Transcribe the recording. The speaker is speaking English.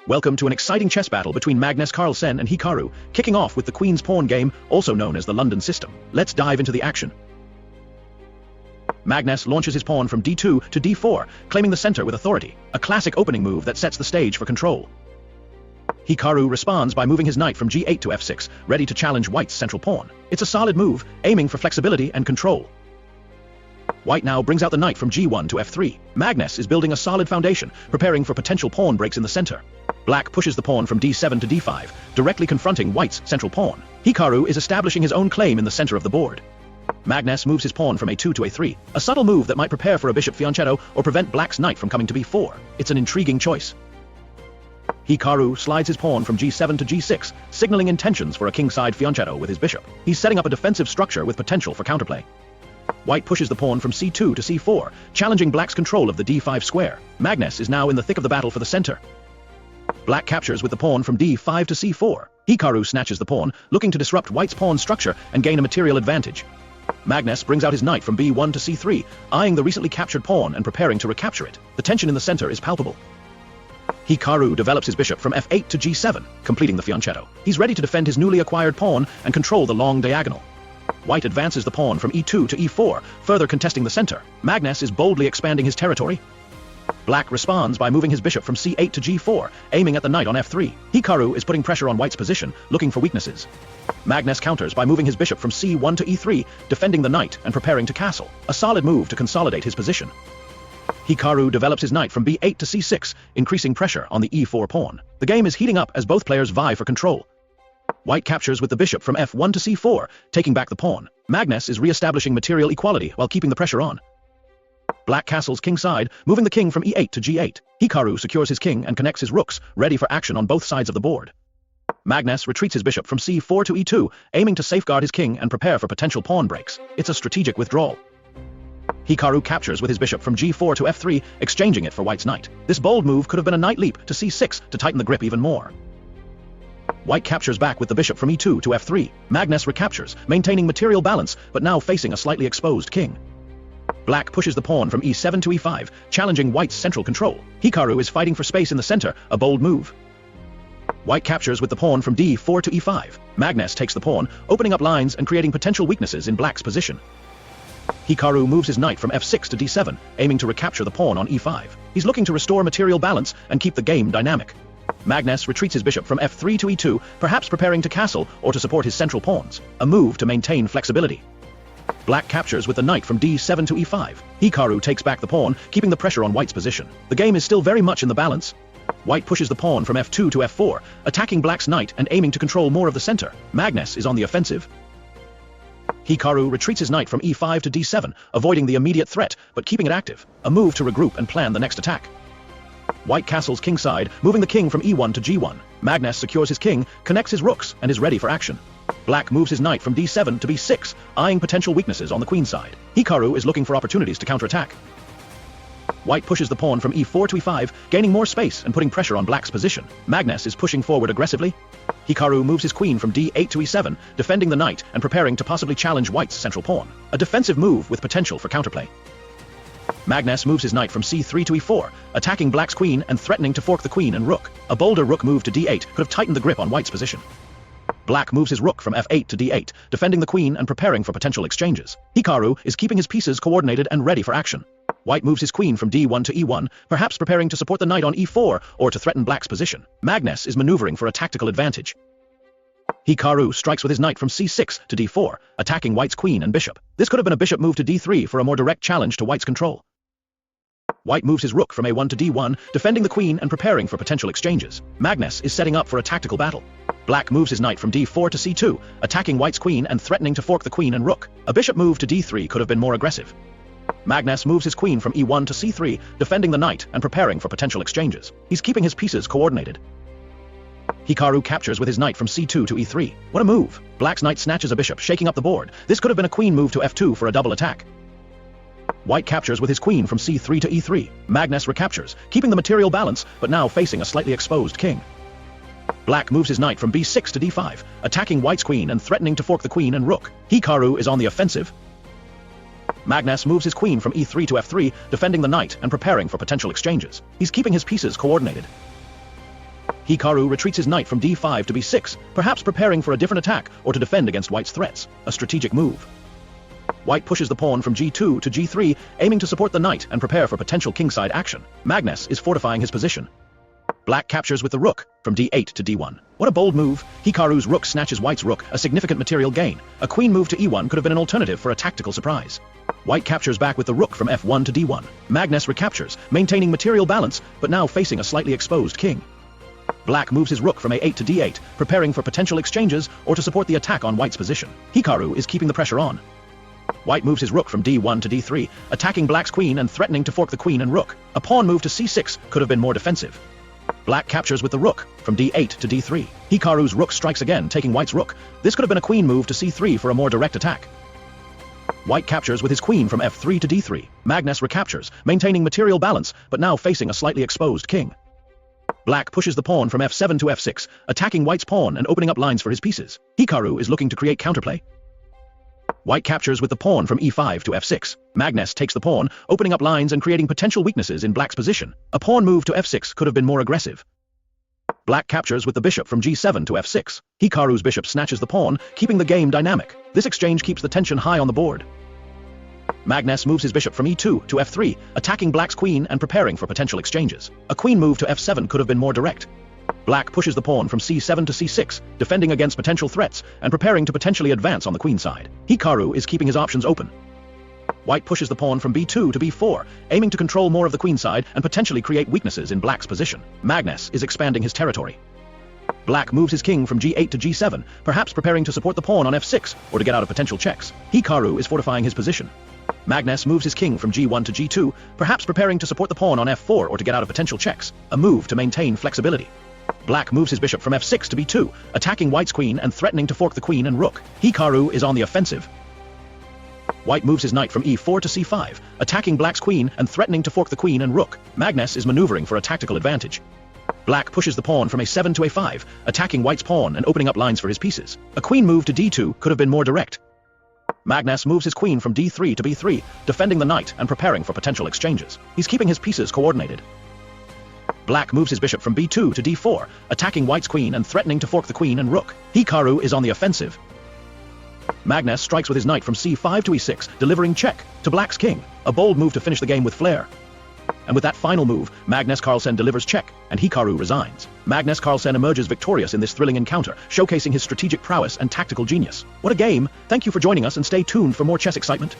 Welcome to an exciting chess battle between MagnusCarlsen and Hikaru, kicking off with the Queen's Pawn game, also known as the London system. Let's dive into the action. Magnus launches his pawn from d2 to d4, claiming the center with authority, a classic opening move that sets the stage for control. Hikaru responds by moving his knight from g8 to f6, ready to challenge White's central pawn. It's a solid move, aiming for flexibility and control. White now brings out the knight from g1 to f3. Magnus is building a solid foundation, preparing for potential pawn breaks in the center. Black pushes the pawn from d7 to d5, directly confronting White's central pawn. Hikaru is establishing his own claim in the center of the board. Magnus moves his pawn from a2 to a3, a subtle move that might prepare for a bishop fianchetto or prevent Black's knight from coming to b4. It's an intriguing choice. Hikaru slides his pawn from g7 to g6, signaling intentions for a kingside fianchetto with his bishop. He's setting up a defensive structure with potential for counterplay. White pushes the pawn from c2 to c4, challenging Black's control of the d5 square. Magnus is now in the thick of the battle for the center. Black captures with the pawn from d5 to c4. Hikaru snatches the pawn, looking to disrupt White's pawn structure and gain a material advantage. Magnus brings out his knight from b1 to c3, eyeing the recently captured pawn and preparing to recapture it. The tension in the center is palpable. Hikaru develops his bishop from f8 to g7, completing the fianchetto. He's ready to defend his newly acquired pawn and control the long diagonal. White advances the pawn from e2 to e4, further contesting the center. Magnus is boldly expanding his territory. Black responds by moving his bishop from c8 to g4, aiming at the knight on f3. Hikaru is putting pressure on White's position, looking for weaknesses. Magnus counters by moving his bishop from c1 to e3, defending the knight and preparing to castle, a solid move to consolidate his position. Hikaru develops his knight from b8 to c6, increasing pressure on the e4 pawn. The game is heating up as both players vie for control. White captures with the bishop from f1 to c4, taking back the pawn. Magnus is re-establishing material equality while keeping the pressure on. Black castles kingside, moving the king from e8 to g8. Hikaru secures his king and connects his rooks, ready for action on both sides of the board. Magnus retreats his bishop from c4 to e2, aiming to safeguard his king and prepare for potential pawn breaks. It's a strategic withdrawal. Hikaru captures with his bishop from g4 to f3, exchanging it for White's knight. This bold move could have been a knight leap to c6 to tighten the grip even more. White captures back with the bishop from e2 to f3. Magnus recaptures, maintaining material balance, but now facing a slightly exposed king. Black pushes the pawn from e7 to e5, challenging White's central control. Hikaru is fighting for space in the center, a bold move. White captures with the pawn from d4 to e5. Magnus takes the pawn, opening up lines and creating potential weaknesses in Black's position. Hikaru moves his knight from f6 to d7, aiming to recapture the pawn on e5. He's looking to restore material balance and keep the game dynamic. Magnus retreats his bishop from f3 to e2, perhaps preparing to castle or to support his central pawns, a move to maintain flexibility. Black captures with the knight from d7 to e5. Hikaru takes back the pawn, keeping the pressure on White's position. The game is still very much in the balance. White pushes the pawn from f2 to f4, attacking Black's knight and aiming to control more of the center. Magnus is on the offensive. Hikaru retreats his knight from e5 to d7, avoiding the immediate threat but keeping it active, a move to regroup and plan the next attack. White castles kingside, moving the king from e1 to g1. Magnus secures his king, connects his rooks, and is ready for action. Black moves his knight from d7 to b6, eyeing potential weaknesses on the queen side. Hikaru is looking for opportunities to counterattack. White pushes the pawn from e4 to e5, gaining more space and putting pressure on Black's position. Magnus is pushing forward aggressively. Hikaru moves his queen from d8 to e7, defending the knight and preparing to possibly challenge White's central pawn. A defensive move with potential for counterplay. Magnus moves his knight from c3 to e4, attacking Black's queen and threatening to fork the queen and rook. A bolder rook move to d8 could have tightened the grip on White's position. Black moves his rook from f8 to d8, defending the queen and preparing for potential exchanges. Hikaru is keeping his pieces coordinated and ready for action. White moves his queen from d1 to e1, perhaps preparing to support the knight on e4 or to threaten Black's position. Magnus is maneuvering for a tactical advantage. Hikaru strikes with his knight from c6 to d4, attacking White's queen and bishop. This could have been a bishop move to d3 for a more direct challenge to White's control. White moves his rook from a1 to d1, defending the queen and preparing for potential exchanges. Magnus is setting up for a tactical battle. Black moves his knight from d4 to c2, attacking White's queen and threatening to fork the queen and rook. A bishop move to d3 could have been more aggressive. Magnus moves his queen from e1 to c3, defending the knight and preparing for potential exchanges. He's keeping his pieces coordinated. Hikaru captures with his knight from c2 to e3. What a move! Black's knight snatches a bishop, shaking up the board. This could have been a queen move to f2 for a double attack. White captures with his queen from c3 to e3. Magnus recaptures, keeping the material balance, but now facing a slightly exposed king. Black moves his knight from b6 to d5, attacking White's queen and threatening to fork the queen and rook. Hikaru is on the offensive. Magnus moves his queen from e3 to f3, defending the knight and preparing for potential exchanges. He's keeping his pieces coordinated. Hikaru retreats his knight from d5 to b6, perhaps preparing for a different attack or to defend against white's threats. A strategic move. White pushes the pawn from g2 to g3, aiming to support the knight and prepare for potential kingside action. Magnus is fortifying his position. Black captures with the rook from d8 to d1. What a bold move. Hikaru's rook snatches white's rook, a significant material gain. A queen move to e1 could have been an alternative for a tactical surprise. White captures back with the rook from f1 to d1. Magnus recaptures, maintaining material balance, but now facing a slightly exposed king. Black moves his rook from a8 to d8, preparing for potential exchanges or to support the attack on white's position. Hikaru is keeping the pressure on. White moves his rook from d1 to d3, attacking black's queen and threatening to fork the queen and rook. A pawn move to c6 could have been more defensive. Black captures with the rook from d8 to d3. Hikaru's rook strikes again, taking white's rook. This could have been a queen move to c3 for a more direct attack. White captures with his queen from f3 to d3. Magnus recaptures, maintaining material balance, but now facing a slightly exposed king. Black pushes the pawn from f7 to f6, attacking white's pawn and opening up lines for his pieces. Hikaru is looking to create counterplay. White captures with the pawn from e5 to f6. Magnus takes the pawn, opening up lines and creating potential weaknesses in black's position. A pawn move to f6 could have been more aggressive. Black captures with the bishop from g7 to f6. Hikaru's bishop snatches the pawn, keeping the game dynamic. This exchange keeps the tension high on the board. Magnus moves his bishop from e2 to f3, attacking black's queen and preparing for potential exchanges. A queen move to f7 could have been more direct. Black pushes the pawn from c7 to c6, defending against potential threats and preparing to potentially advance on the queen side. Hikaru is keeping his options open. White pushes the pawn from b2 to b4, aiming to control more of the queen side and potentially create weaknesses in black's position. Magnus is expanding his territory. Black moves his king from g8 to g7, perhaps preparing to support the pawn on f6 or to get out of potential checks. Hikaru is fortifying his position. Magnus moves his king from g1 to g2, perhaps preparing to support the pawn on f4 or to get out of potential checks. A move to maintain flexibility. Black moves his bishop from f6 to b2, attacking white's queen and threatening to fork the queen and rook. Hikaru is on the offensive. White moves his knight from e4 to c5, attacking black's queen and threatening to fork the queen and rook. Magnus is maneuvering for a tactical advantage. Black pushes the pawn from a7 to a5, attacking white's pawn and opening up lines for his pieces. A queen move to d2 could have been more direct. Magnus moves his queen from d3 to b3, defending the knight and preparing for potential exchanges. He's keeping his pieces coordinated. Black moves his bishop from b2 to d4, attacking white's queen and threatening to fork the queen and rook. Hikaru is on the offensive. Magnus strikes with his knight from c5 to e6, delivering check to black's king. A bold move to finish the game with flair. And with that final move, MagnusCarlsen delivers check, and Hikaru resigns. MagnusCarlsen emerges victorious in this thrilling encounter, showcasing his strategic prowess and tactical genius. What a game! Thank you for joining us and stay tuned for more chess excitement.